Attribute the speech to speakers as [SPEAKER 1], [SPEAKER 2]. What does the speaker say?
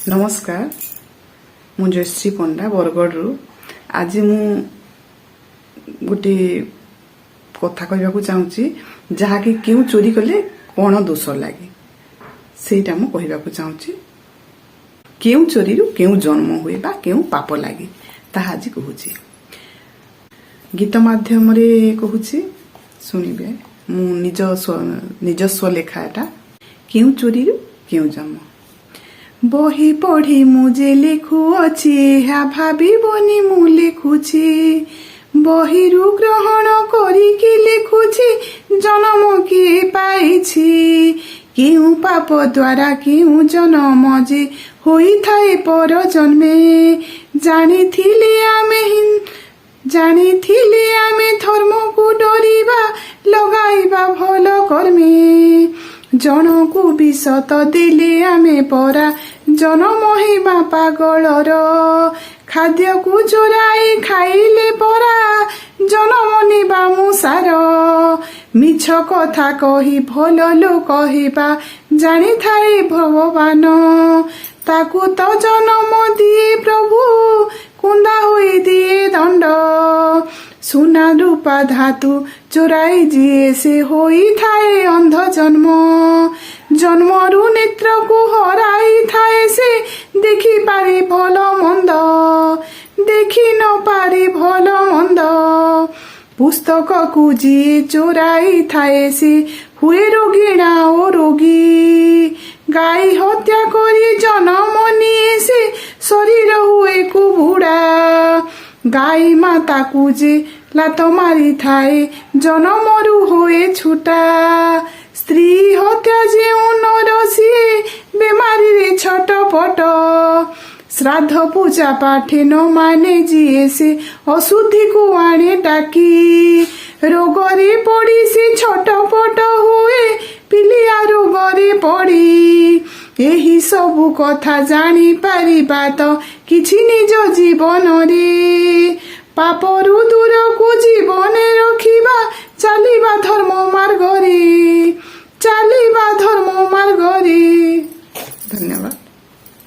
[SPEAKER 1] नमस्कार मु जयश्री पंडा बरगढ़ आज मु गोटे कथा कहवाक चाहूँगी जहाँकि क्यों चोरी कले कौन दोष लगे सेटा मु कहवाक चाहूँगी क्यों चोरी क्यों जन्म हुए बा क्यों पाप लगे ताहा आज कहूँ गीत माध्यम कहूँ शुणवे मु निजस्व लेखाटा क्यों चोरी क्यों जन्म बही पढ़ी मुझे लिखुअछि ଏହା ଭାବିବନି ମୁଁ ଲେଖୁଛି ବହିରୁ ଗ୍ରହଣ କରିକି ଲେଖୁଛି ଜନ୍ମ କିଏ ପାଇଛି କେଉଁ ପାପ ଦ୍ୱାରା କେଉଁ ଜନ୍ମ ଯେ ହୋଇଥାଏ ପର ଜନ୍ମେ ଜାଣିଥିଲେ ଆମେ ଧର୍ମକୁ ଡରିବା ଲଗାଇବା ଭଲ କର୍ମେ ଜଣକୁ ବିଷ ତ ଦେଲେ ଆମେ ପରା ଜନମ ହେବା ପାଗଳର ଖାଦ୍ୟକୁ ଚୋରାଇ ଖାଇଲେ ପରା ଜନମ ନେବା ମୂଷାର ମିଛ କଥା କହି ଭଲ ଲୋକ ହେବା ଜାଣିଥାଏ ଭଗବାନ ତାକୁ ତ ଜନମ ଦିଏ ପ୍ରଭୁ କୁନ୍ଦା ହୋଇ ଦିଏ ଦଣ୍ଡ ସୁନା ରୂପା ଧାତୁ ଚୋରାଇ ଯିଏ ସେ ହୋଇଥାଏ ଅନ୍ଧ ଜନ୍ମରୁ ନେତ୍ରକୁ ହରାଇଥାଏ ସେ ଦେଖିପାରେ ଭଲ ମନ୍ଦ ଦେଖି ନ ପାରେ ଭଲ ମନ୍ଦ ପୁସ୍ତକକୁ ଯିଏ ଚୋରାଇଥାଏ ସେ ହୁଏ ରୋଗୀଣା ଓ ରୋଗୀ ଗାଈ ହତ୍ୟା କରି ଜନ୍ମ ନିଏ ସେ ଶରୀର ହୁଏ କୁବୁଡ଼ା ଗାଈ ମାତାକୁ ଯେ ଲାତ ମାରିଥାଏ ଜନମରୁ ହୁଏ ଛୁଟା ସ୍ତ୍ରୀ ହତ୍ୟା ଯେଉଁ ନର ସିଏ ବେମାରୀରେ ଛଟପଟ ଶ୍ରାଦ୍ଧ ପୂଜା ପାଠେ ନ ମାନେ ଯିଏ ସେ ଅଶୁଦ୍ଧିକୁ ଆଣେ ଡାକି ରୋଗରେ ପଡ଼ି ସେ ଛଟପଟ ହୁଏ ପିଲିଆ ରୋଗରେ ପଡ଼ି ଏହି ସବୁ କଥା ଜାଣିପାରିବା ତ କିଛି ନିଜ ଜୀବନରେ ପାପରୁ ଦୂରକୁ ଜୀବନେ ରଖି